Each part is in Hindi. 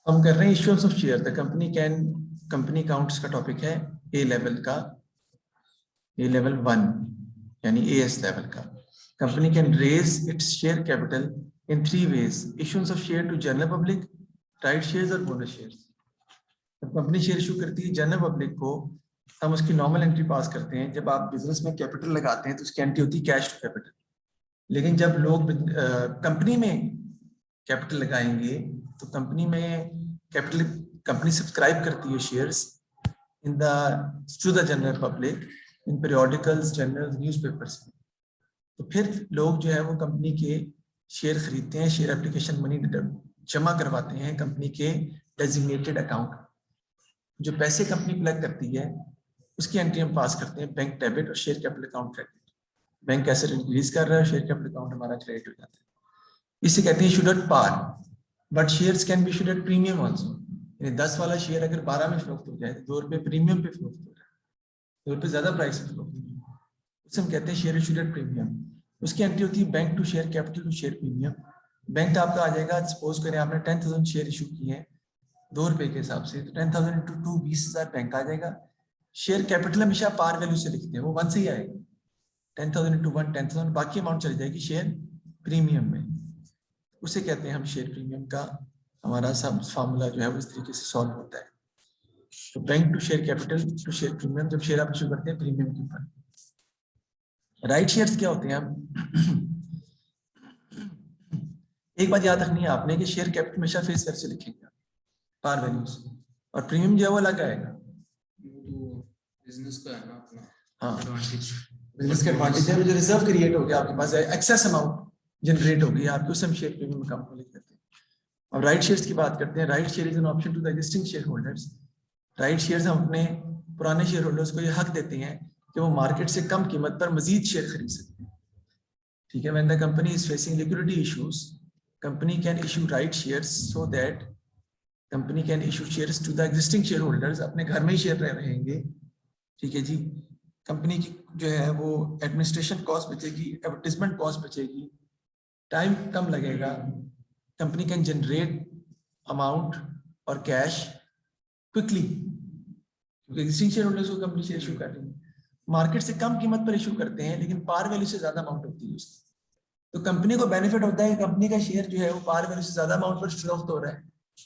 हम कर रहे हैं issuance of share. The company counts का टॉपिक है ए लेवल का, ए लेवल 1 यानी एएस लेवल का। Company can raise its share capital in 3 ways: issuance of share to general public, right shares और बोनस शेयर्स। जब कंपनी शेयर इशू करती है जनरल पब्लिक को, हम उसकी नॉर्मल एंट्री पास करते हैं। जब आप बिजनेस में कैपिटल लगाते हैं तो उसकी एंट्री होती है कैश टू कैपिटल। लेकिन जब लोग कंपनी में कैपिटल लगाएंगे तो कंपनी में कैपिटल, कंपनी सब्सक्राइब करती है shares in the two the general public in periodicals, journals, newspapers में। तो फिर लोग जो है वो कंपनी के शेयर खरीदते हैं, शेयर एप्लीकेशन मनी जमा करवाते हैं कंपनी के डेजिग्नेटेड अकाउंट। जो पैसे कंपनी कलेक्ट करती है उसकी एंट्री हम पास करते हैं बैंक डेबिट और share capital account credit. Bank asset increase कर रहा है, शेयर कैपिटल अकाउंट हमारा क्रेडिट हो जाता है। इसे कहते हैं issued at par, but shares can be issued at premium also. यानी 10 वाला शेयर अगर 12 में फ्लोट हो जाए तो 2 रुपये प्रीमियम पे फ्लोट हो रहा है, 2 रुपये ज्यादा प्राइस पे फ्लोट हो रहा है, उसे हम कहते हैं शेयर इशूड एट प्रीमियम। उसकी एंट्री होती है bank to share capital to share premium. Bank आपका आ जाएगा, सपोज करें आपने 10,000 शेयर इशू किए हैं 2 रुपए के हिसाब से, तो 10,000 इंटू 2 20,000 बैंक आ जाएगा। शेयर कैपिटल हमेशा पार वैल्यू से लिखते हैं, वो 1 से ही आएगा। 10,000 इंटू 1 10,000, बाकी अमाउंट चली जाएगी शेयर प्रीमियम में। उसे कहते हैं हम शेयर प्रीमियम का। हमारा सब फार्मूला जो है वो इस तरीके से सॉल्व होता है। तो bank to share capital to share premium, जब शेयर आप इशू करते हैं प्रीमियम के ऊपर। राइट शेयर्स क्या होते हैं? हम एक बात याद रखनी है आपने कि शेयर कैपिटल हमेशा फेस वैल्यू से लिखेंगे पार वैल्यू से, और प्रीमियम जो है वो अलग आएगा। बिजनेस का है ना अपना, हाँ बिजनेस का एडवांटेज है, जो रिजर्व क्रिएट हो गया आपके पास, एक्सेस अमाउंट जनरेट हो गई आपकी, उसे हम शेयर प्रीमियम का लिख देते हैं। अब राइट शेयर्स की बात करते हैं। Right share is an option to the existing shareholders. Right shares हम अपने पुराने शेयर होल्डर्स को ये हक देते हैं कि वो मार्केट से कम कीमत पर मजीद शेयर खरीद सकते हैं। ठीक है, when the company is facing liquidity issues, company can issue right shares so that company can issue shares to the existing shareholders. अपने घर में ही शेयर रहेंगे। ठीक है जी, कंपनी की जो है वो एडमिनिस्ट्रेशन कॉस्ट बचेगी, एडवर्टाइजमेंट कॉस्ट बचेगी, टाइम कम लगेगा। कंपनी कैन जनरेट अमाउंट और कैश क्विकली, क्योंकि एग्जिस्टिंग शेयर होल्डर्स को कंपनी शेयर इशू कर रही है। मार्केट से कम कीमत पर इशू करते हैं लेकिन पार वैल्यू से ज्यादा अमाउंट होती है उसकी। तो कंपनी को बेनिफिट होता है कि कंपनी का शेयर जो है वो पार वैल्यू से ज्यादा अमाउंट पर फ्लोट हो रहा है,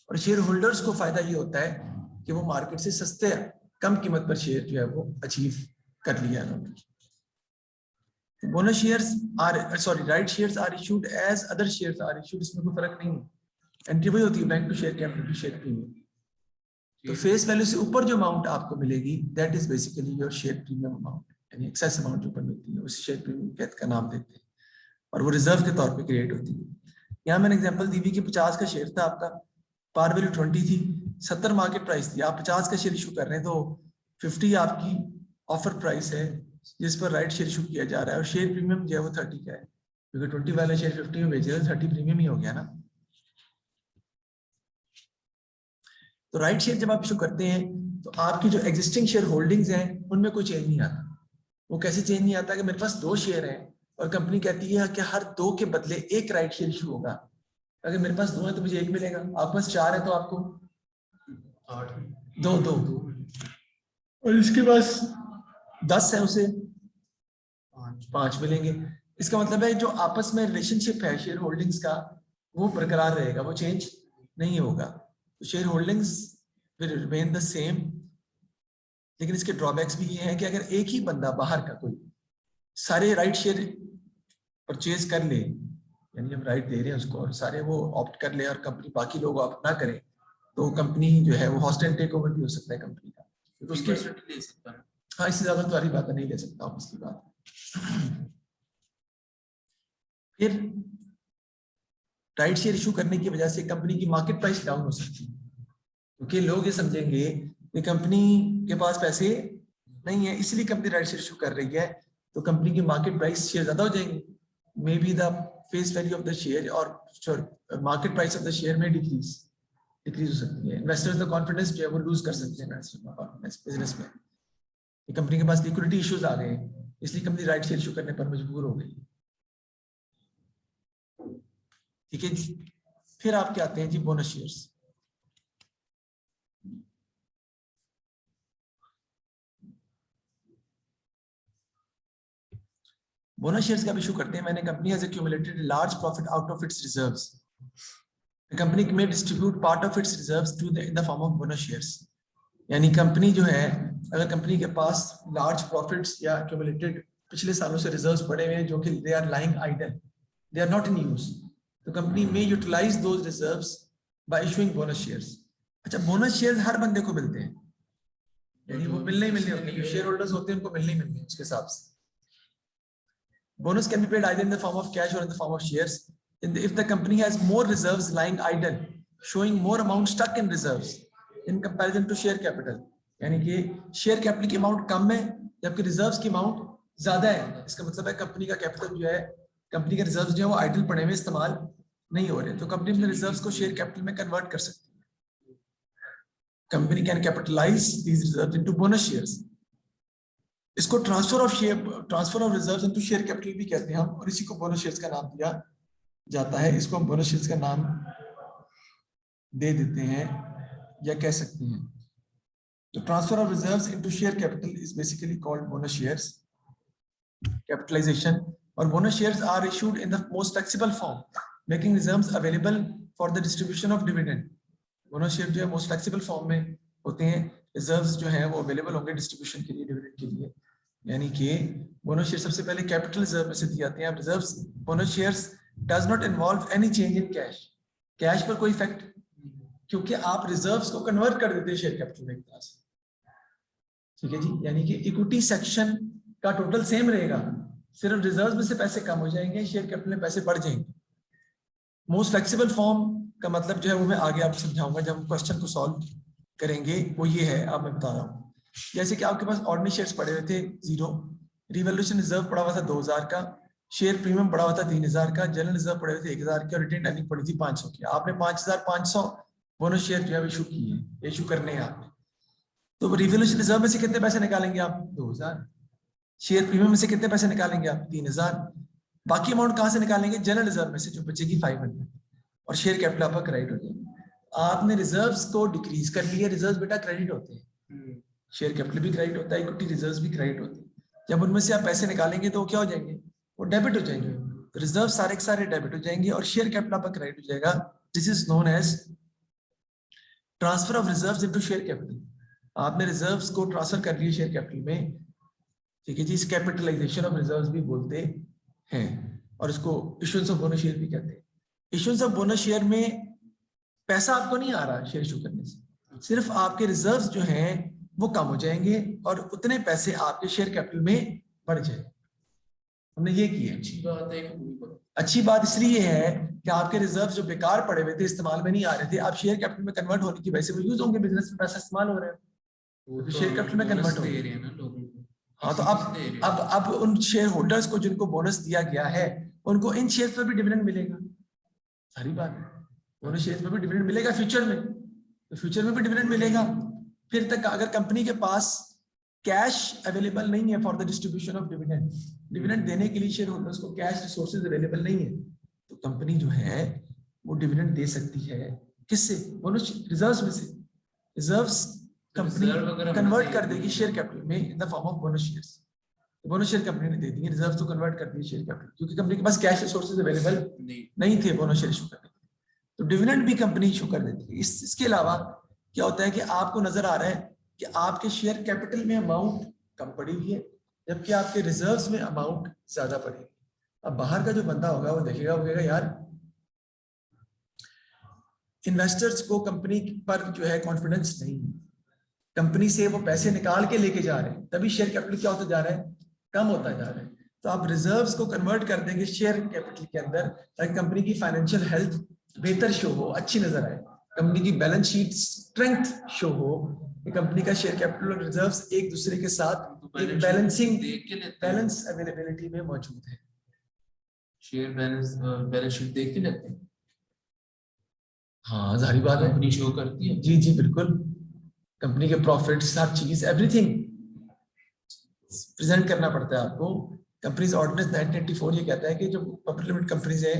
और शेयर होल्डर्स को फायदा ये होता है कि वो मार्केट से सस्ते कम कीमत पर शेयर जो है वो अचीव कर लिया है। Bonus shares are sorry right shares are issued as other shares are issued. इसमें कोई फर्क नहीं है, एंट्री वही होती है bank to share capital to share premium. तो फेस वैल्यू से ऊपर जो अमाउंट आपको मिलेगी that is basically your share premium amount, यानी एक्सेस अमाउंट जो ऊपर मिलती है उसे शेयर प्रीमियम का नाम देते हैं, और वो रिजर्व के तौर पे क्रिएट होती है। यहाँ मैंने एग्जांपल दी थी कि 50 का शेयर था आपका, पार वैल्यू 20 थी, 70 मार्केट प्राइस थी, आप 50 का शेयर इशू कर रहे हैं तो 50 आपकी ऑफर प्राइस है जिस पर राइट शेयर इशू किया जा रहा है, और शेयर प्रीमियम जो है वो 30 का है, क्योंकि 20 वाला शेयर 50 में बेचे तो 30 प्रीमियम ही हो गया ना। तो राइट शेयर जब आप इशू करते हैं तो आपकी जो एग्जिस्टिंग शेयर होल्डिंग्स हैं उनमें कोई चेंज नहीं आता। वो कैसे चेंज नहीं आता कि मेरे पास 2 शेयर हैं और कंपनी कहती है कि हर 2 के बदले 1 राइट शेयर इशू होगा। अगर मेरे पास 2 है तो मुझे 1 मिलेगा, आपके पास 4 है तो आपको 2 और इसके पास 10 है उसे 5 मिलेंगे। इसका मतलब है जो आपस में रिलेशनशिप है शेयर होल्डिंग्स का वो बरकरार रहेगा, वो चेंज नहीं होगा। तो share holdings will remain the same. लेकिन इसके ड्रॉबैक्स भी ये हैं कि अगर एक ही बंदा बाहर का कोई सारे राइट शेयर परचेज कर ले, यानी हम राइट दे रहे हैं उसको और सारे वो ऑप्ट कर ले और कंपनी बाकी लोग ऑप्ट ना करें, तो कंपनी जो है वो हॉस्टाइल टेक ओवर भी हो सकता है कंपनी का। तो उसके ले सकता है। हाँ, इससे ज्यादा तो बात नहीं ले सकता हूँ इसकी बात। फिर राइट शेयर इशू करने की वजह से कंपनी की मार्केट प्राइस डाउन हो सकती है, क्योंकि लोग ये समझेंगे कि कंपनी के पास पैसे नहीं है इसलिए कंपनी राइट शेयर इशू कर रही है, तो कंपनी की मार्केट प्राइस शेयर ज्यादा हो जाएंगे, may be the face value of the share और market price of the share में डिक्रीज हो सकती है। इन्वेस्टर्स का कॉन्फिडेंस जो है वो लूज कर सकते हैं बिजनेस में। कंपनी के पास लिक्विडिटी इश्यूज आ गए इसलिए कंपनी राइट शेयर इशू करने पर मजबूर हो गई। ठीक है जी, फिर आपके आते हैं जी बोनस शेयर्स। बोनस शेयर्स का इशू करते हैं मैंने company has accumulated a large profit out of its reserves. The company may distribute part of its reserves to in the form of bonus shares. यानी कंपनी जो है, अगर कंपनी के पास लार्ज प्रॉफिट्स या accumulated पिछले सालों से रिजर्व्स पड़े हुए हैं जो कि they are lying idle, they are not in use, तो company may utilize those reserves by issuing bonus shares. अच्छा, बोनस शेयर्स हर बंदे को मिलते हैं, यानी वो मिलने ही मिलने होते हैं, जो शेयर होल्डर्स होते हैं उनको मिलने ही मिलने हैं उसके हिसाब से. Bonus can be paid either in the form of cash or in the form of shares. If the company has more reserves lying idle, showing more amount stuck in reserves in comparison to share capital, यानी कि शेयर कैपिटल की अमाउंट कम है जबकि रिजर्व्स की अमाउंट ज्यादा है, इसका मतलब है कंपनी का कैपिटल जो है, कंपनी के रिजर्व्स जो है वो आइडल पड़े हुए इस्तेमाल नहीं हो रहे, तो कंपनी अपने रिजर्व्स को शेयर कैपिटल में कन्वर्ट कर सकती है. Company can capitalise these reserves into bonus shares. इसको transfer of reserves into share capital भी कहते हैं हम, और इसी को बोनस शेयर्स का नाम दिया जाता है. इसको हम बोनस शेयर्स का नाम दे देते हैं या कह सकते हैं. तो transfer of reserves into share capital is basically called bonus shares capitalisation. और bonus shares are issued in the most flexible form, making reserves available for the distribution of dividend. Bonus share जो है मोस्ट फ्लेक्सिबल फॉर्म में होते हैं, रिजर्व्स जो है वो अवेलेबल होंगे डिस्ट्रीब्यूशन के लिए, डिविडेंड के लिए. यानी कि बोनस शेयर सबसे पहले कैपिटल रिजर्व में से दिए जाते हैं. Reserves bonus shares does not involve any change in cash. Cash पर कोई इफेक्ट, क्योंकि आप रिजर्व्स को कन्वर्ट कर देते हैं शेयर कैपिटल में एक तरह से. ठीक है जी, यानी कि इक्विटी सेक्शन का टोटल सेम रहेगा, सिर्फ रिजर्व में से पैसे कम हो जाएंगे, शेयर कैपिटल में पैसे बढ़ जाएंगे. मोस्ट फ्लेक्सिबल फॉर्म का मतलब जो है वो मैं आगे आपको समझाऊंगा जब हम क्वेश्चन को सॉल्व करेंगे. वो ये है, आप मैं बता रहा हूँ. जैसे कि आपके पास ऑर्डिनरी शेयर्स पड़े हुए थे 0, रिवॉल्यूशन रिजर्व पड़ा हुआ था 2000 का, शेयर प्रीमियम पड़ा हुआ था 3000 का, जनरल रिजर्व पड़े हुए थे 1000 के, और रिटेन अर्निंग पड़ी थी 500 की. आपने 5500 बोनस शेयर जो है इशू किए, इशू करने हैं आपने. तो रिवॉल्यूशन रिजर्व में से कितने पैसे निकालेंगे आप? 2000. शेयर प्रीमियम में से कितने पैसे निकालेंगे आप? 3000. बाकी अमाउंट कहां से निकालेंगे? जनरल रिजर्व में से जो बचेगी 500, और शेयर कैपिटल आपका क्रेडिट हो जाएगा. आपने रिजर्व्स को डिक्रीज कर लिया. रिजर्व्स बेटा क्रेडिट होते हैं, शेयर कैपिटल भी क्रेडिट होता है, इक्विटी रिजर्व्स भी क्रेडिट होते हैं. जब उनमें से आप पैसे निकालेंगे तो क्या हो जाएंगे? वो डेबिट हो जाएंगे. रिजर्व सारे के सारे डेबिट हो जाएंगे और शेयर कैपिटल आपका क्रेडिट हो जाएगा. This is known as transfer of reserves into share capital. आपने रिजर्व्स को ट्रांसफर कर लिए शेयर कैपिटल में. ठीक है जी, इस कैपिटलाइजेशन ऑफ रिजर्व्स भी बोलते हैं, और इसको इशुएंस ऑफ बोनस शेयर भी कहते हैं. इशुएंस ऑफ बोनस शेयर में पैसा आपको नहीं आ रहा शेयर इशू करने से, सिर्फ आपके रिजर्व्स जो हैं वो कम हो जाएंगे और उतने पैसे आपके शेयर कैपिटल में बढ़ जाएंगे. हमने ये किया. अच्छी बात है. अच्छी बात इसलिए है कि आपके रिजर्व्स जो बेकार पड़े हुए थे, इस्तेमाल में नहीं आ रहे थे, आप शेयर कैपिटल में कन्वर्ट होने की वजह से वो यूज होंगे, बिजनेस में पैसा इस्तेमाल हो रहा है, तो शेयर कैपिटल में कन्वर्ट हो रहे हैं ना लोगों को. हाँ, तो अब उन शेयर होल्डर्स को जिनको बोनस दिया गया है उनको इन शेयर पर भी डिविडेंड मिलेगा. सारी बात है, बोनस शेयर पर भी डिविडेंड मिलेगा फ्यूचर में, तो फ्यूचर में भी डिविडेंड मिलेगा. फिर तक अगर कंपनी के पास कैश अवेलेबल नहीं है for the distribution of dividend, dividend देने के लिए शेयर होल्डर्स को कैश रिसोर्सेज अवेलेबल नहीं है, तो कंपनी जो है वो डिविडेंड दे सकती है. किससे? बोनस रिजर्व्स में से. रिजर्व्स कंपनी कन्वर्ट कर देगी शेयर कैपिटल में in the form of bonus shares. Bonus share company ने दे दिए, रिजर्व्स तो कन्वर्ट कर दिए शेयर कैपिटल, क्योंकि कंपनी के पास कैश रिसोर्सेज अवेलेबल नहीं थे बोनस शेयर इशू करने के, तो डिविडेंड भी कंपनी इशू कर देती है. इसके अलावा क्या होता है कि आपको नजर आ रहा है कि आपके शेयर कैपिटल में अमाउंट कम पड़ी हुई है जबकि आपके रिजर्व्स में अमाउंट ज्यादा पड़ी. अब बाहर का जो बंदा होगा वो देखेगा, वो कहेगा यार इन्वेस्टर्स को कंपनी पर जो है कॉन्फिडेंस नहीं है, कंपनी से वो पैसे निकाल के लेके जा रहे हैं, तभी शेयर कैपिटल क्या होता जा रहा है? कम होता जा रहा है. तो आप रिजर्व्स को कन्वर्ट कर देंगे शेयर कैपिटल के अंदर ताकि कंपनी की फाइनेंशियल हेल्थ बेहतर शो हो, अच्छी नजर आए, कंपनी की बैलेंस शीट स्ट्रेंथ शो हो, कंपनी का शेयर कैपिटल और रिजर्व्स एक दूसरे के साथ एक बैलेंस अवेलेबिलिटी में मौजूद है. शेयर बैलेंस शीट देख के लेते हैं. हाँ, जाहिर बात है, कंपनी शो करती है. जी जी बिल्कुल, कंपनी के प्रॉफिट्स, हर चीज, एवरीथिंग प्रेजेंट करना पड़ता है आपको. कंपनीज ऑर्डिनेंस 1984 ये कहता है कि जो पब्लिक लिमिटेड कंपनीज है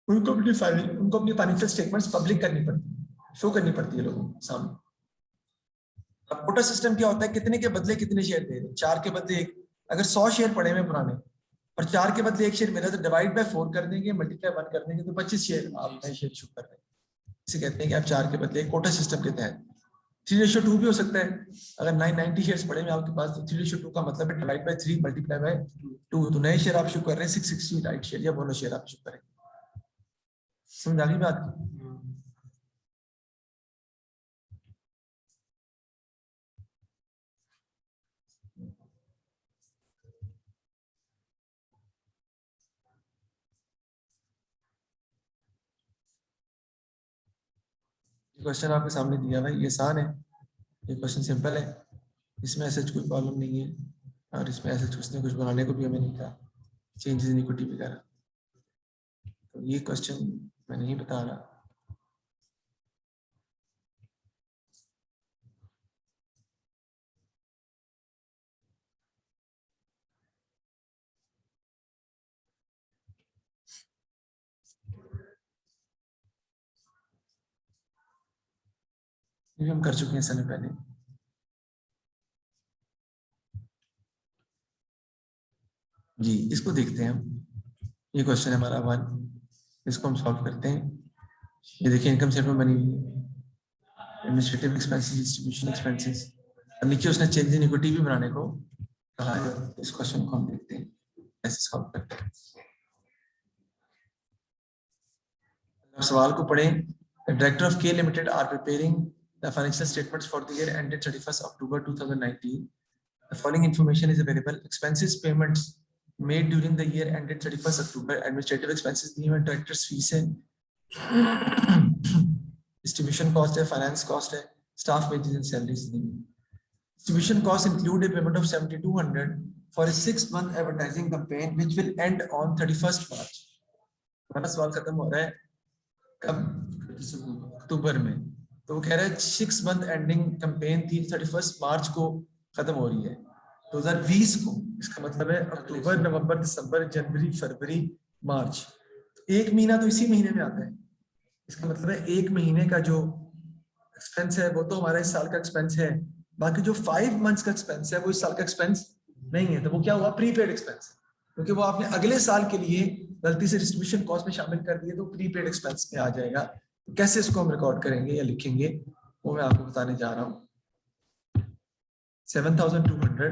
उनको अपनी फाइनेंशियल स्टेटमेंट्स पब्लिक करनी पड़ती है, शो करनी पड़ती है लोगों के सामने. अब कोटा सिस्टम क्या होता है? कितने के बदले कितने शेयर दे रहे हैं? 4 के बदले 1. अगर 100 शेयर पड़े हुए पुराने और 4 के बदले 1 शेयर मिला तो डिवाइड बाय 4 कर देंगे, मल्टीप्लाई 1 कर देंगे तो 25 शेयर आप नए शेयर इशू कर रहे हैं। इसे कहते हैं कि आप 4 के बदले कोटा सिस्टम के तहत 3:2 भी हो सकता है। अगर 990 शेयर्स पड़े हैं आपके पास तो 3:2 का मतलब है डिवाइड बाय 3 मल्टीप्लाई बाय 2, तो नए शेयर आप इशू कर रहे हैं 660 राइट शेयर या बोनस शेयर आप इशू करेंगे। समझ आ गई बात? क्वेश्चन आपके सामने दिया हुआ है, ये आसान है, ये क्वेश्चन सिंपल है, इसमें ऐसा कोई प्रॉब्लम नहीं है और इसमें ऐसा कुछ बनाने को भी हमें नहीं कहा, चेंजेस इन इक्विटी वगैरह। तो ये क्वेश्चन मैं नहीं बता रहा। ये हम कर चुके हैं समय पहले। जी इसको देखते हैं हम, ये क्वेश्चन है हमारा 1, इसको हम सॉल्व करते हैं। ये देखिए इनकम स्टेटमेंट बनी हुई है, एडमिनिस्ट्रेटिव एक्सपेंसेस, डिस्ट्रीब्यूशन एक्सपेंसेस, और नीचे उसने चेंज इन इक्विटी भी बनाने को कहा है। इस क्वेश्चन को हम देखते हैं ऐसे सॉल्व करते हैं। सवाल को पढ़ें। Director of K limited are preparing the financial statements for the year ended 31 October 2019. The following information is available. Expenses payments made during the year ended 31 October. Administrative expenses दी हुई हैं, directors fees है, distribution cost है, finance cost है, staff wages and salaries दी हुई हैं। Distribution costs include a payment of 7,200 for a 6-month advertising campaign which will end on 31st March. हमारा सवाल खत्म हो रहा है कब? अक्टूबर में। तो वो कह रहा है 6 मंथ एंडिंग कैंपेन थी, 31 मार्च को खत्म हो रही है 2020 को। इसका मतलब है अक्टूबर, नवंबर, दिसंबर, जनवरी, फरवरी, मार्च, एक महीना तो इसी महीने में आता है। इसका मतलब है 1 महीने का जो एक्सपेंस है वो तो हमारा इस साल का एक्सपेंस है, बाकी जो 5 मंथ्स का एक्सपेंस है वो इस साल का एक्सपेंस नहीं है। तो वो क्या हुआ? प्रीपेड एक्सपेंस, क्योंकि वो आपने अगले साल के लिए गलती से डिस्ट्रीब्यूशन कॉस्ट में शामिल कर दिए तो प्रीपेड एक्सपेंस में आ जाएगा। तो कैसे इसको हम रिकॉर्ड करेंगे या लिखेंगे वो मैं आपको बताने जा रहा हूँ। 7,200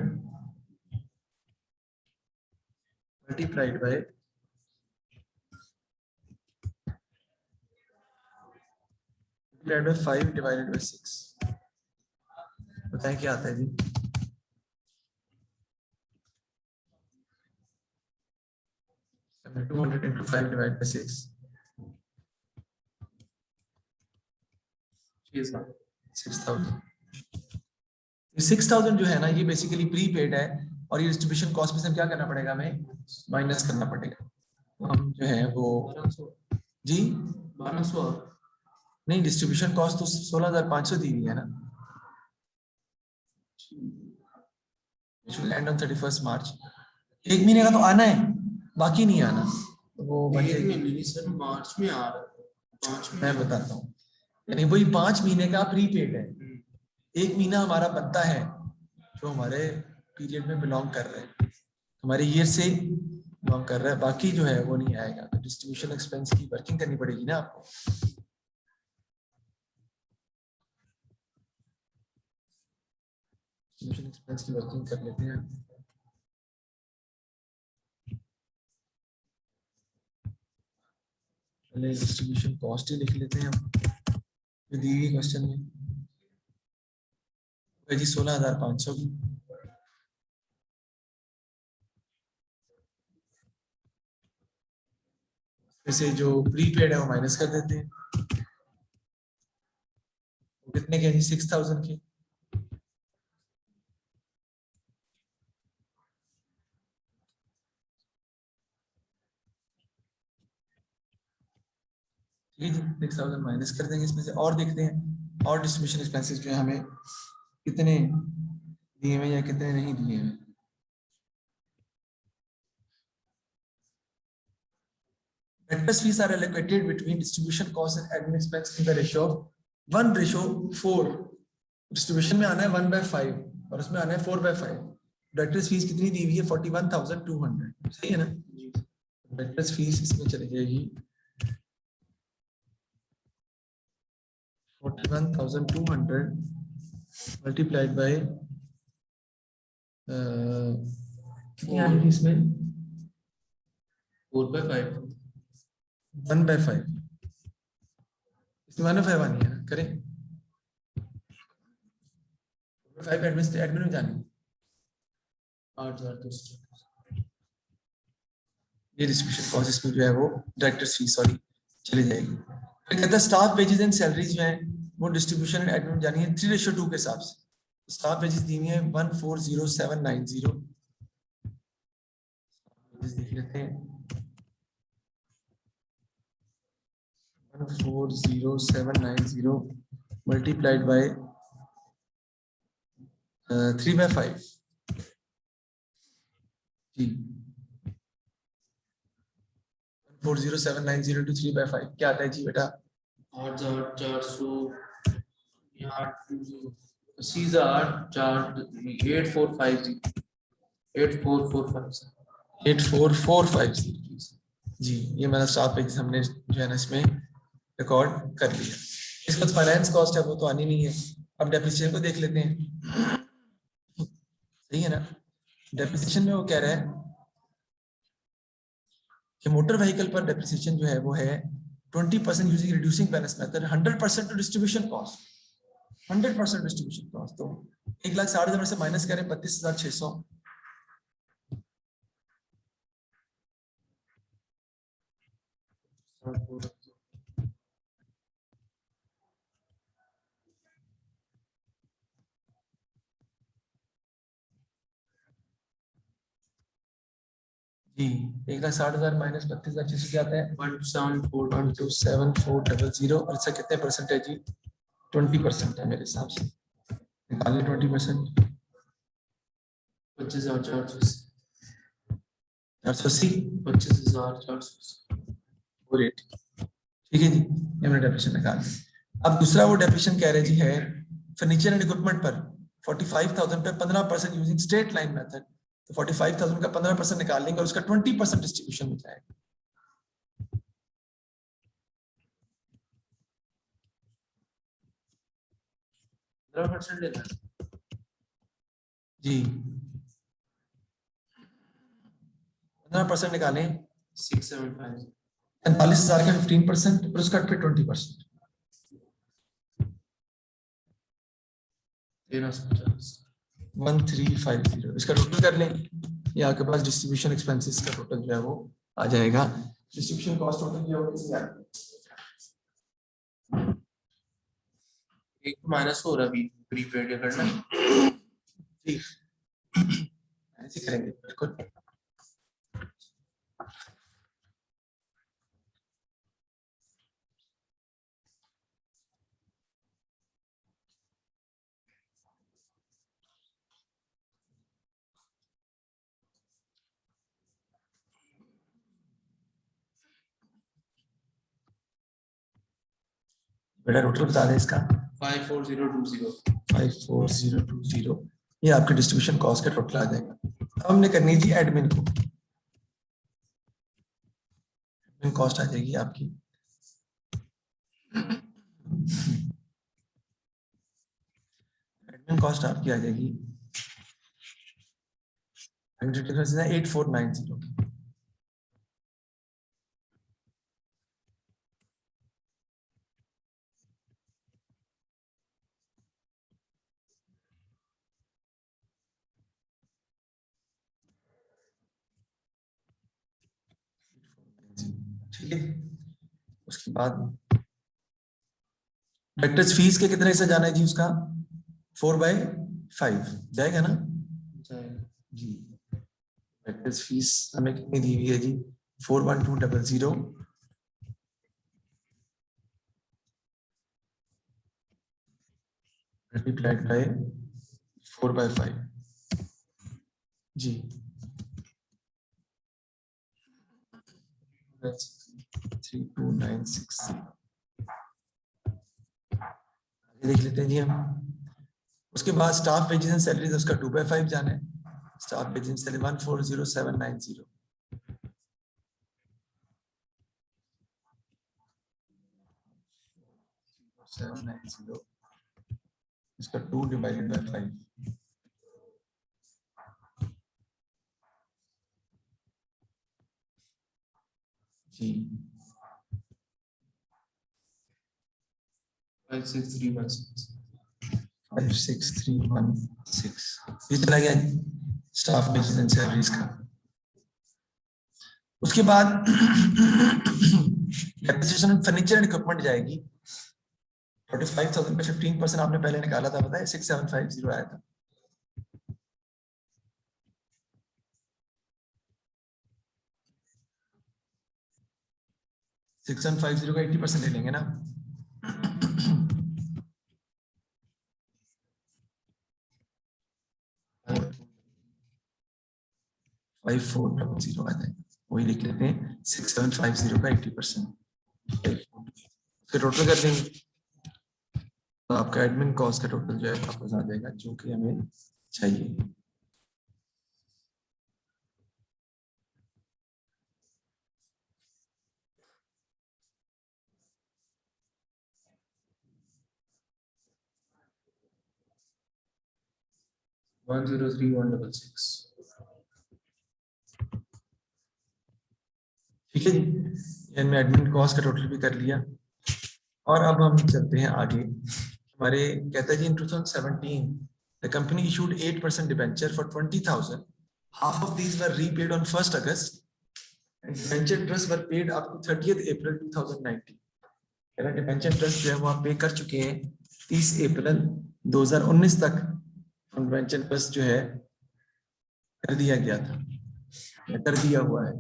मल्टीप्लाइड बाय 5 डिवाइडेड बाय 6, बताएं क्या आता है जी? and 200 into 5 divided by 6. 6,000. 6,000 जो है ना ये बेसिकली प्रीपेड है और ये डिस्ट्रीब्यूशन कॉस्ट में से क्या करना पड़ेगा, हमें माइनस करना पड़ेगा। हम जो है वो जी 1200 नहीं, डिस्ट्रीब्यूशन कॉस्ट तो 16,500 दी हुई है ना, एंड ऑन 31 मार्च। एक महीने का तो आना है, बाकी नहीं आना। तो वो सर मार्च में आ रहा है, मैं बताता हूँ, यानी वही 5 महीने का प्रीपेड है। एक महीना हमारा बनता है जो हमारे पीरियड में बिलोंग कर रहे हैं, हमारे ईयर से बिलोंग कर रहा है, बाकी जो है वो नहीं आएगा। तो डिस्ट्रीब्यूशन एक्सपेंस की वर्किंग करनी पड़ेगी ना आपको। डिस्ट्रीब्यूशन एक्सपेंस की वर्किंग कर लेते हैं। पहले डिस्ट्रीब्यूशन कॉस्ट ही लिख लेते हैं हम, दी हुई क्वेश्चन में जी 16,500 की। से जो प्रीपेड है वो माइनस कर देते हैं, कितने के जी? 6,000 के। ठीक है जी, 6,000 माइनस कर देंगे इसमें से। और देखते हैं और डिस्ट्रीब्यूशन एक्सपेंसेस जो है हमें कितने दिए हुए या कितने नहीं दिए हुए। Debtors fees are allocated between distribution costs and admin expense in the ratio of 1:4। Distribution में आना है 1/5 और उसमें आना है 4/5। डायरेक्टर्स फीस कितनी दी हुई है? 41,200, सही है ना? डायरेक्टर्स फीस इसमें चली जाएगी 41,200 मल्टीप्लाइड बाय कितनी आ रही थी इसमें? 4/5 1/5, इसमें 1/5 आनी है, करें 5 एडमिन में जानी, 8,000 ये डिस्ट्रीब्यूशन कॉस्ट इसमें जो है वो डायरेक्टर्स फीस सॉरी चली जाएगी। फिर कहता है स्टाफ वेजेस एंड सैलरीज जो है वो डिस्ट्रीब्यूशन एंड एडमिन में जानी है 3:2 के हिसाब से। स्टाफ वेजेस दी हुई है 140790, देख लेते हैं 140790 मल्टीप्लाइड बाय 3/5 जी 140790 into 3/5 क्या आता है जी बेटा? 8,400 8450 84,450 जी। ये मेरा स्टाफ पेज हमने जो है ना इसमें रिकॉर्ड कर लिया। इसके बाद फाइनेंस कॉस्ट है वो तो आनी नहीं है। अब डेप्रिसिएशन को देख लेते हैं, सही है ना? डेप्रिसिएशन में वो कह रहा है कि मोटर व्हीकल पर डेप्रिसिएशन जो है वो है 20% using reducing balance method, 100% to distribution cost, 100% distribution cost. तो 1,60,000 से माइनस करें 32,600, जी 1,60,000 माइनस 32,600 क्या आता है? 127,400 और इसका कितने परसेंट है जी? 20% है मेरे हिसाब से, निकालिए 20%। 25,480 480 25,480 ठीक है जी, ये हमने डेफिनेशन निकाल ली। अब दूसरा वो डेफिनेशन कह रहे जी है फर्नीचर एंड इक्विपमेंट पर 45,000 पे 15% यूजिंग स्ट्रेट लाइन मेथड। तो 45,000 का 15% निकाल लेंगे और उसका 20% डिस्ट्रीब्यूशन में जाएगा। जी 15% निकालें 675 45,000 का 15% और उसका फिर 20%। 1350 1350 इसका टोटल कर लें, ये आपके पास डिस्ट्रीब्यूशन एक्सपेंसेस का टोटल जो है वो आ जाएगा। डिस्ट्रीब्यूशन कॉस्ट टोटल जो है एक माइनस हो रहा अभी प्रीपेड करना जी ऐसे करेंगे बिल्कुल। बेटा टोटल बता दें इसका 54020 54020, ये आपके डिस्ट्रीब्यूशन कॉस्ट का टोटल आ जाएगा। अब हमने करनी जी एडमिन को, एडमिन कॉस्ट आ जाएगी आपकी एडमिन कॉस्ट आपकी आ जाएगी 8490 ठीक है। उसके बाद डायरेक्टर्स फीस के कितने हिस्सा जाना है जी? उसका 4/5 जाएगा ना जी। डायरेक्टर्स फीस हमें कितनी दी हुई है जी? 41200 मल्टीप्लाइड बाय 4/5 जी। 32960 देख लेते हैं जी हम। उसके बाद स्टाफ वेजेस एंड सैलरीज उसका 2/5 जाना है, स्टाफ वेजेस 140790 790 इसका 2 डिवाइडेड बाय 5 जी 56316 56316 ये चला गया स्टाफ वेजेस एंड सैलरीज का। उसके बाद depreciation on furniture and equipment जाएगी 45,000 पे 15% आपने पहले निकाला था, पता है 6750 आया था। सिक्स 750 का 80% ले लेंगे ना। 5400 आ जाएगा, वही लिख लेते हैं 6750 का 80%। फिर टोटल कर देंगे तो आपका एडमिन कॉस्ट का टोटल जो है वापस आ जाएगा जो कि हमें चाहिए। वन 103,166 ठीक है जी, इनमें एडमिन कॉस्ट का टोटल भी कर लिया। और अब हम चलते हैं आगे। हमारे कहता है जी in 2017 the company issued 8% debenture for 20,000, half of these were repaid on 1 August and debenture interest were paid up to 30th April 2019। कहता डिबेंचर इंटरेस्ट जो है वो आप पे कर चुके हैं 30 अप्रैल 2019 तक। डिबेंचर इंटरेस्ट जो है कर दिया गया था, कर दिया हुआ है,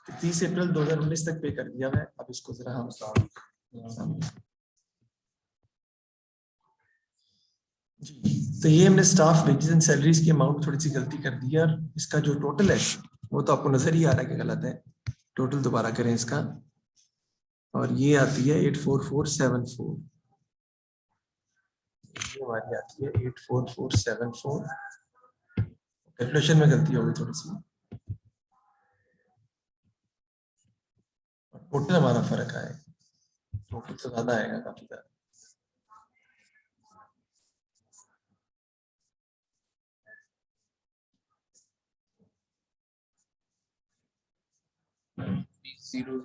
30 अप्रैल 2019 तक पे कर दिया है। अब इसको जरा हम जी, तो ये हमने स्टाफ वेजेस एंड सैलरीज की अमाउंट थोड़ी सी गलती कर दी है और इसका जो टोटल है वो तो आपको नजर ही आ रहा है कि गलत है। टोटल दोबारा करें इसका और ये आती है 84474, ये हमारी आती है 84474। कैलकुलेशन में गलती होगी थोड़ी सी, टोटल हमारा फर्क आएगा, टोटल तो ज्यादा आएगा काफी ज्यादा। जीरो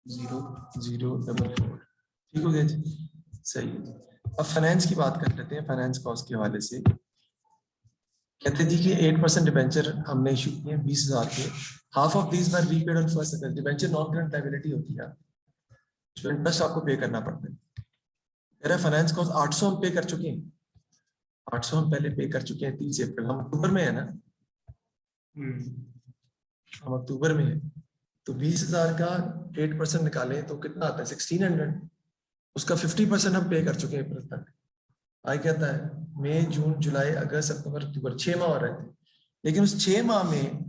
1300044 ठीक हो गया जी, सही है जी। अब फाइनेंस की बात कर लेते हैं। फाइनेंस कॉस्ट के हवाले से कहते जी कि 8% डिबेंचर हमने इशू किए 20,000 के, half of these were repaid on 1 August. Debenture non current liability होती है, इंटरेस्ट आपको पे करना पड़ता है। कह रहा है फाइनेंस कॉस्ट 800 हम पे कर चुके हैं, 800 हम पहले पे कर चुके हैं 30 अप्रैल, हम अक्टूबर में है ना, हम अक्टूबर में है, तो 20,000 का 8% निकालें तो कितना आता है 1600, उसका 50% हम पे कर चुके हैं अप्रैल तक। आगे कहता है मई जून जुलाई अगस्त सितंबर अक्टूबर 6 माह और रहते हैं, लेकिन उस 6 माह में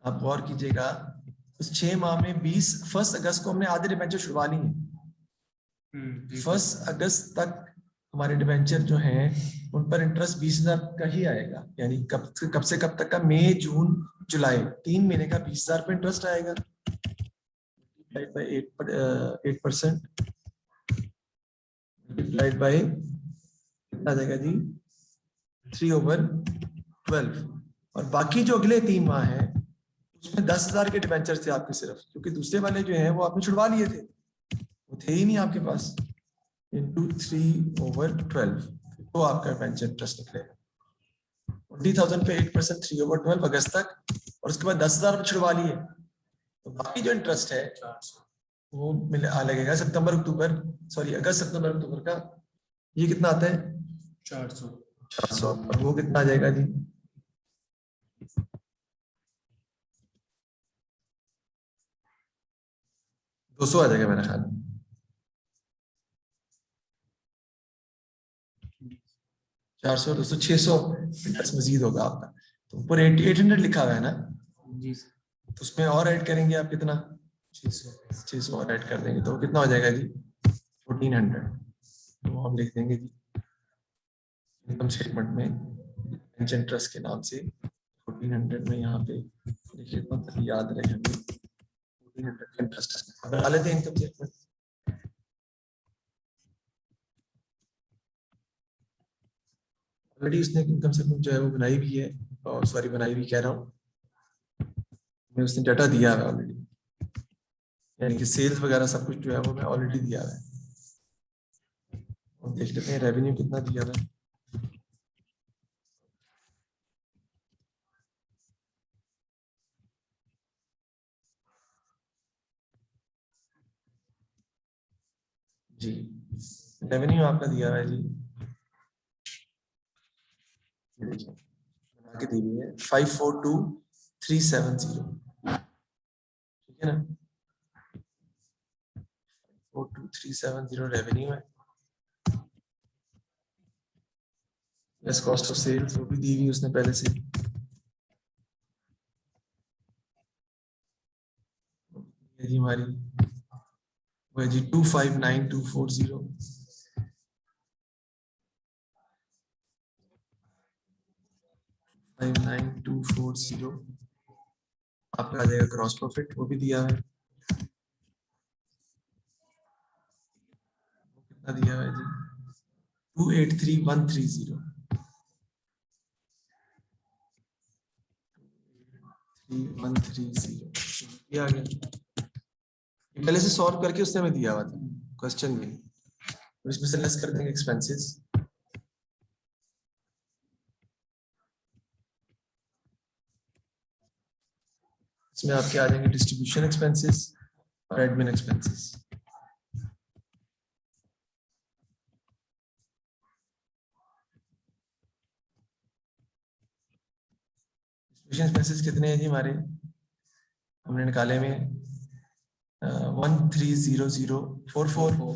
आप गौर कीजिएगा, उस 6 माह में 1 अगस्त को हमने आधे डिबेंचर छुड़वा ली है। 1 अगस्त तक हमारे डिबेंचर जो हैं उन पर इंटरेस्ट 20,000 का ही आएगा, यानी कब से कब तक का, मई जून जुलाई 3 महीने का 20,000 पे इंटरेस्ट आएगा। 8% डिवाइड बाय आ जाएगा जी 3/12, और बाकी जो अगले 3 माह है उसमें 10,000 के डिबेंचर थे आपके सिर्फ, क्योंकि दूसरे वाले जो हैं वो आपने छुड़वा लिए थे, वो थे ही नहीं आपके पास, इंटू 3/12 तो आपका डिबेंचर इंटरेस्ट निकलेगा 20,000 पे 8% 3/12 अगस्त तक, और उसके बाद 10,000 पे छुड़वा लिए, तो बाकी जो इंटरेस्ट है वो मिले आ लगेगा सितंबर अक्टूबर, सॉरी अगस्त सितंबर अक्टूबर का, ये कितना आता है 400, और वो कितना आ जाएगा जी 200 आ जाएगा मेरा ख्याल में। 400 200 600 इंटरेस्ट मजीद होगा आपका, तो ऊपर 800 लिखा हुआ है ना जी, तो उसमें और ऐड करेंगे आप कितना 600 और ऐड कर देंगे तो कितना हो जाएगा जी 1400, तो हम लिख देंगे जी इनकम स्टेटमेंट में पेंशन ट्रस्ट के नाम से 1400 में यहाँ पे देखिए याद रहे हमें 1400 इंटरेस्ट बना लेते हैं इनकम स्टेटमेंट। ऑलरेडी उसने इनकम स्टेटमेंट जो है वो बनाई भी है, और सॉरी बनाई भी कह रहा हूँ मैं, उसने डाटा दिया है ऑलरेडी, यानी कि सेल्स वगैरह सब कुछ जो है वो मैं ऑलरेडी दिया है। और देख लेते हैं रेवेन्यू कितना दिया है। जी रेवेन्यू आपका दिया हुआ है जी, ये देखिए बना के दी हुई है 542370, ठीक है ना, 42370 रेवेन्यू है, लेस कॉस्ट ऑफ सेल्स वो भी दी हुई उसने पहले से, ये जी हमारी वो है जी 259240, 59240 आपका आ जाएगा क्रॉस प्रॉफिट, वो भी दिया है, कितना दिया है जी 283130, 3130 ये आ गया, पहले से सॉल्व करके उसने हमें दिया हुआ था क्वेश्चन में, तो इसमें से लेस कर देंगे एक्सपेंसेस, इसमें आपके आ जाएंगे डिस्ट्रीब्यूशन एक्सपेंसेस और एडमिन एक्सपेंसेस। डिस्ट्रीब्यूशन एक्सपेंसेस कितने हैं जी हमारे, हमने निकाले में 130044,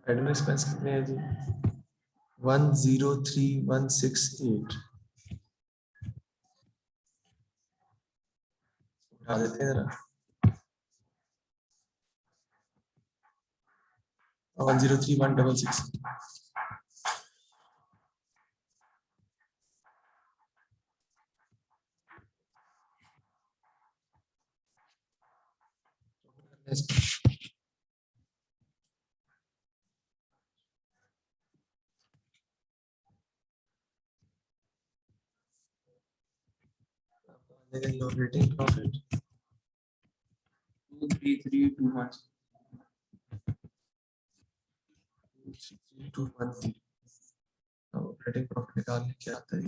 एडमिन एक्सपेंस कितने हैं जी 103168, उठा देते हैं जरा 103166, ऑपरेटिंग प्रॉफिट 23321 ऑपरेटिंग प्रॉफिट निकालने क्या आता है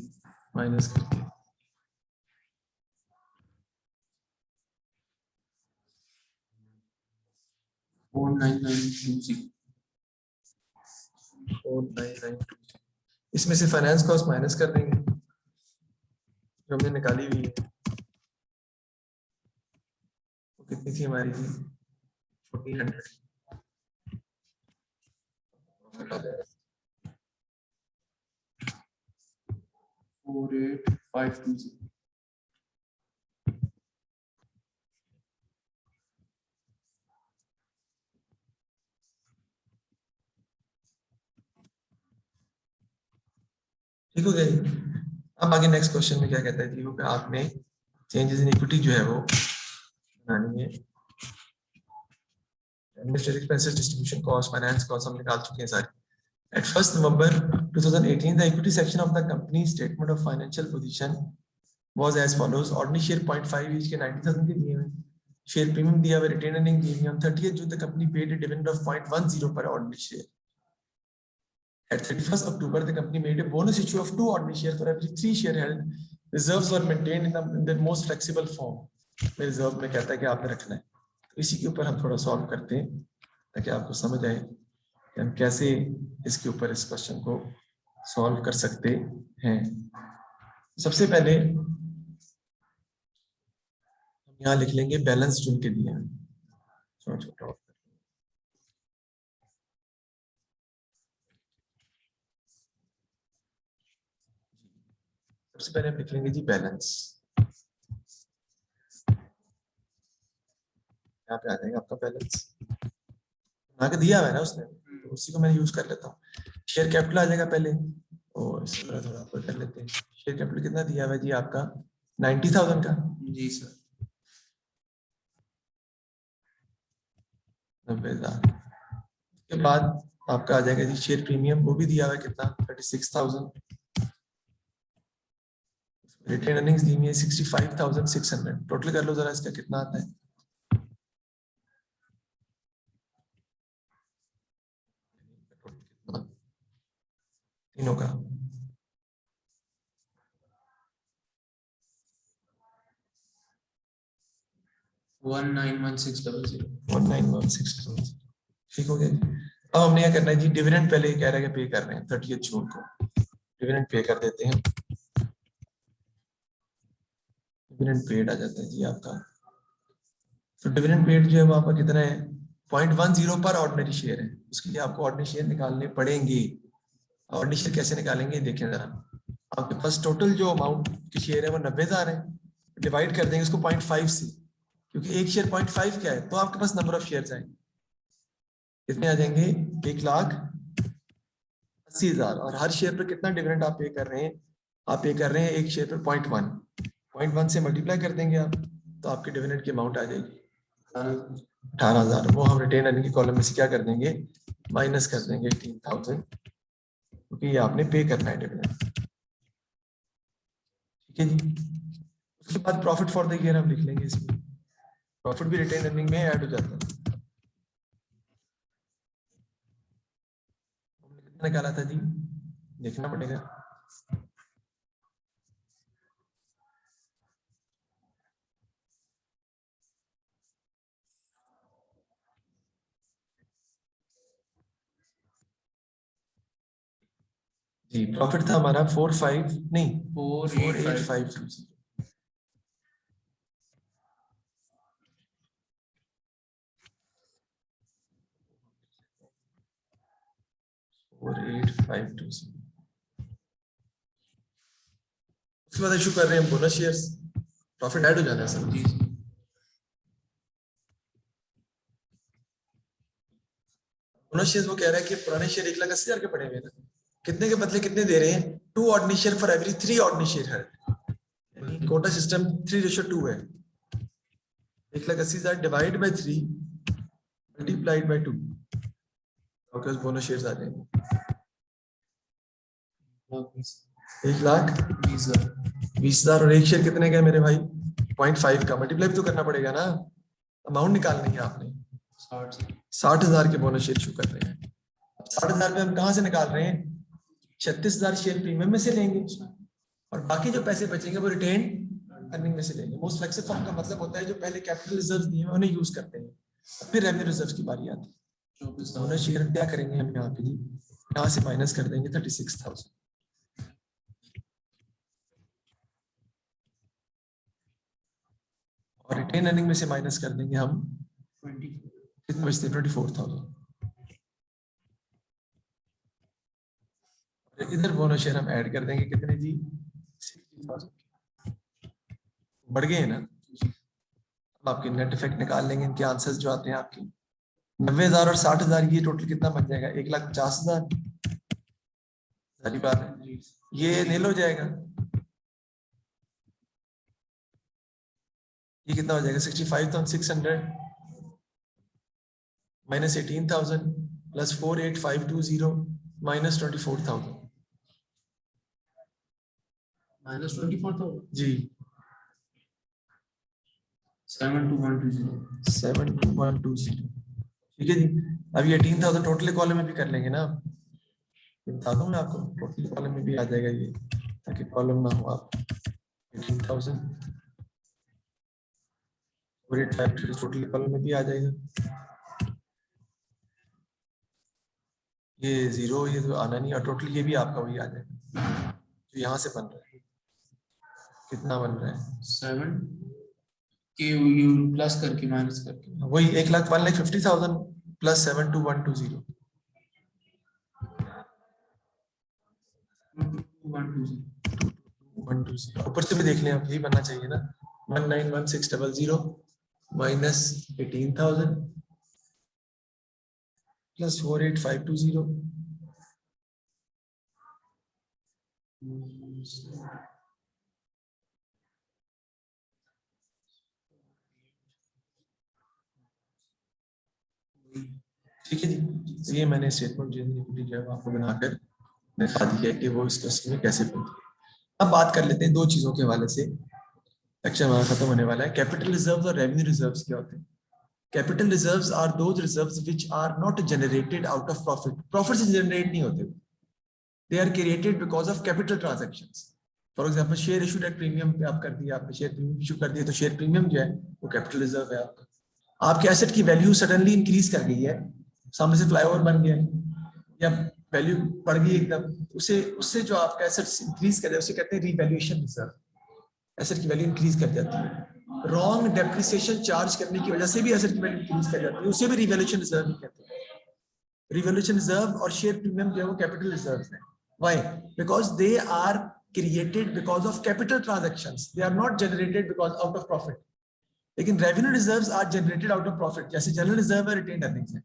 माइनस करके, फोर नाइन नाइन 4992, इसमें से फाइनेंस कॉस्ट माइनस कर देंगे जो हमने निकाली हुई है, वो कितनी थी हमारी थी 1400, 48520 ठीक हो गया जी। अब आगे नेक्स्ट क्वेश्चन में क्या कहता है जी, वो आपने चेंजेस इन इक्विटी जो है वो बनानी है, administrative expenses distribution cost finance cost हम निकाल चुके हैं सारी। At 1st November 2018, the equity section of the company's statement of financial position was as follows: ordinary share 0.5 each के 90,000 के दिए हुए, share premium दिया हुआ, retained earning दी हुई, on 30th June the company paid a dividend of 0.10 per ordinary share. At 31st October, the company made a bonus issue of 2 ordinary shares for every 3 share held. Reserves were maintained in the most flexible form. Reserve में कहता है कि आपने रखना है, तो इसी के ऊपर हम थोड़ा सॉल्व करते हैं ताकि आपको समझ आए कि हम कैसे इसके ऊपर इस क्वेश्चन को सॉल्व कर सकते हैं। सबसे पहले हम यहाँ लिख लेंगे बैलेंस चुन के दिए हैं, छोटा सबसे पहले हम लिख लेंगे जी बैलेंस, यहाँ पे आ जाएगा आपका बैलेंस, बना के दिया हुआ है ना उसने, उसी को मैं यूज कर लेता हूँ। शेयर कैपिटल आ जाएगा पहले, और इस तरह थोड़ा ऊपर कर लेते हैं। शेयर कैपिटल कितना दिया हुआ है जी आपका 90,000 का। जी सर। 90,000 के बाद आपका आ जाएगा जी शेयर प्रीमियम, वो भी दिया हुआ है कितना 36,000। रिटेन अर्निंग्स दी हुई है 65,600। टोटल कर लो जरा इसका कितना आता है। तीनों का 191600। 1916। ठीक हो गया जी। अब हमने क्या करना है जी, डिविडेंड पहले कह रहा है कि पे कर रहे हैं 30 जून को, डिविडेंड पे कर देते हैं। डिविडेंड पेड आ जाता है जी आपका। तो डिविडेंड पेड जो है वो आपका कितना है 0.10 पर ऑर्डिनरी शेयर है। उसके लिए आपको ऑर्डिनरी शेयर निकालने पड़ेंगे। ऑर्डिनरी शेयर कैसे निकालेंगे देखें जरा। आपके पास टोटल जो अमाउंट की शेयर है वो 90,000 है, डिवाइड कर देंगे उसको 0.5 से, क्योंकि एक शेयर 0.5 क्या है, तो आपके पास नंबर ऑफ शेयर आएंगे कितने आ जाएंगे 1,80,000। और हर शेयर पर कितना डिविडेंड आप पे कर रहे हैं, आप पे कर रहे हैं एक शेयर पर 0.1 से मल्टीप्लाई कर देंगे आप, तो आपके डिविडेंड की अमाउंट आ जाएगी 18,000। वो हम रिटेन अर्निंग की कॉलम में से क्या कर देंगे, माइनस कर देंगे 18,000, क्योंकि ये आपने पे करना है डिविडेंड। ठीक है जी। उसके बाद प्रॉफिट फॉर द ईयर हम लिख लेंगे इसमें, प्रॉफिट भी रिटेन अर्निंग में ऐड हो जाता है। हमने कितना निकाला था जी, देखना पड़ेगा। जी प्रॉफिट था हमारा 4852। 4852। उसके बाद इशू कर रहे हैं बोनस शेयर्स, प्रॉफिट ऐड हो जाना है सर। जी बोनस शेयर्स वो कह रहा है कि पुराने शेयर 1,80,000 के पड़े हुए थे, कितने के बदले कितने दे रहे हैं 2 ordinary share for every 3 ordinary share है। कोटा सिस्टम 3:2 है। 1,80,000 डिवाइड बाय 3 मल्टीप्लाइड बाय 2, आपके पास बोनस शेयर्स आ जाएंगे 1,20,000। और एक शेयर कितने का है मेरे भाई 0.5 का, मल्टीप्लाई तो करना पड़ेगा ना, अमाउंट निकालनी है आपने। 60,000 के बोनस शेयर इशू कर रहे हैं। 60,000 में हम कहाँ से निकाल रहे हैं, 36,000 शेयर प्रीमियम में से लेंगे, और बाकी जो पैसे बचेंगे वो रिटेन अर्निंग में से लेंगे। मोस्ट फ्लेक्सिबल फॉर्म का मतलब होता है जो पहले कैपिटल रिजर्व दिए हैं उन्हें यूज करते हैं, फिर रेवेन्यू रिजर्व की बारी आती है। बोनस शेयर क्या करेंगे हम यहाँ पे जी, यहाँ से माइनस कर देंगे 36,000, और रिटेन अर्निंग में से माइनस कर देंगे हम कितने बचते 24,000। इधर बोनस शेयर हम ऐड कर देंगे कितने जी 60,000, बढ़ गए हैं ना। अब आपके नेट इफेक्ट निकाल लेंगे, इनके आंसर्स जो आते हैं आपके 90,000 और 60,000, ये टोटल कितना बन जाएगा 1,50,000। सारी बात है ये नील हो जाएगा, ये कितना हो जाएगा 65,600 माइनस 18,000 प्लस 48,520 माइनस 24,000 -24,000 जी 72120। 72120। ठीक है जी। अब ये 18,000 टोटल कॉलम में भी कर लेंगे ना, बता दूं मैं आपको, टोटल कॉलम में भी आ जाएगा ये, ताकि कॉलम ना हो आप। 18,000 और 8,500 टोटल कॉलम में भी आ जाएगा। ये 0 ये तो आना नहीं, और टोटल ये भी आपका वही आ जाएगा जो यहाँ से बन रहा है। कितना बन रहा है 7 के यू प्लस करके माइनस करके वही 1,50,000 प्लस 72120 120। ऊपर से भी देख लें आप, यही बनना चाहिए ना 191600 माइनस 18,000 प्लस 48520 ठीक है जी। तो ये मैंने स्टेटमेंट जो है आपको बनाकर दिखा दी है कि वो इस क्वेश्चन में कैसे बनती है। अब बात कर लेते हैं दो चीजों के हवाले से, लेक्चर हमारा खत्म होने वाला है। कैपिटल रिजर्व्स और रेवेन्यू रिजर्व्स क्या होते हैं? Capital reserves are those reserves which are not generated out of profit, profit से जनरेट नहीं होते, they are created because of capital transactions. For example share issued at premium पे आप कर दिया, आपने शेयर प्रीमियम इशू कर दिया, तो शेयर प्रीमियम जो है वो कैपिटल रिजर्व है आपका। आपके एसेट की वैल्यू सडनली इंक्रीज कर गई है, सामने से फ्लाईओवर बन गया है या वैल्यू बढ़ गई एकदम, उसे उससे जो आपका एसेट इंक्रीज कर जाए उसे कहते हैं रीवैल्यूएशन रिजर्व। एसेट की वैल्यू इंक्रीज कर जाती है। रॉन्ग डेप्रिसिएशन चार्ज करने की वजह से भी एसेट की वैल्यू इंक्रीज कर जाती है, उसे भी रीवैल्यूएशन रिजर्व ही कहते हैं। रीवैल्यूएशन रिजर्व और शेयर प्रीमियम जो है वो कैपिटल रिजर्व्स हैं। Why? Because they are created because of capital transactions, they are not generated because out of profit. लेकिन revenue reserves are generated out of profit, जैसे जनरल रिजर्व है, रिटेन्ड अर्निंग्स है।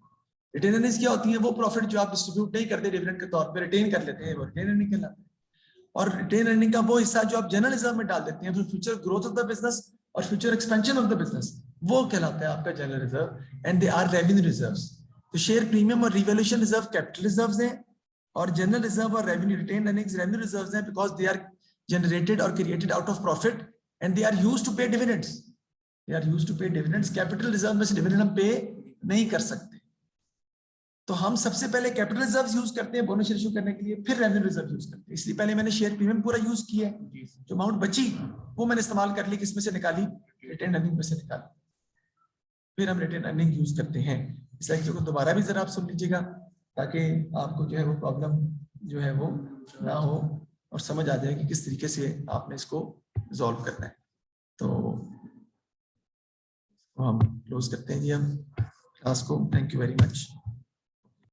रिटेन अर्निंग्स क्या होती है? वो प्रॉफिट जो आप डिस्ट्रीब्यूट नहीं करते डिविडेंड के तौर पे, रिटेन कर लेते हैं, वो रिटेन अर्निंग कहलाता है। और रिटेन अर्निंग का वो हिस्सा जो आप जनरल रिजर्व में डाल देते हैं, future growth of the business और future expansion of the business, वो कहलाता है आपका general reserve, and they are revenue reserves. तो शेयर प्रीमियम और रिवैल्यूएशन रिजर्व कैपिटल रिजर्व्स हैं, और जनरल रिजर्व और revenue retain earnings revenue reserves हैं, बिकॉज दे आर जनरेटेड और created out of profit and they are used to pay dividends. They are used to pay dividends. Capital reserve में से डिविडेंड हम पे नहीं कर सकते, तो हम सबसे पहले कैपिटल रिजर्व्स यूज करते हैं बोनस इशू करने के लिए, फिर रेवेन्यू रिजर्व यूज करते हैं। इसलिए पहले मैंने शेयर प्रीमियम पूरा यूज किया है, जो अमाउंट बची वो मैंने इस्तेमाल कर ली, किसमें से निकाली? रिटेन अर्निंग में से निकाली। फिर हम रिटेन अर्निंग यूज करते हैं। इस लेक्चर को दोबारा भी जरा आप सुन लीजिएगा, ताकि आपको जो है वो प्रॉब्लम जो है वो ना हो और समझ आ जाए कि किस तरीके से आपने इसको रिजॉल्व करना है। तो हम क्लोज करते हैं जी हम क्लास को। Thank you very much.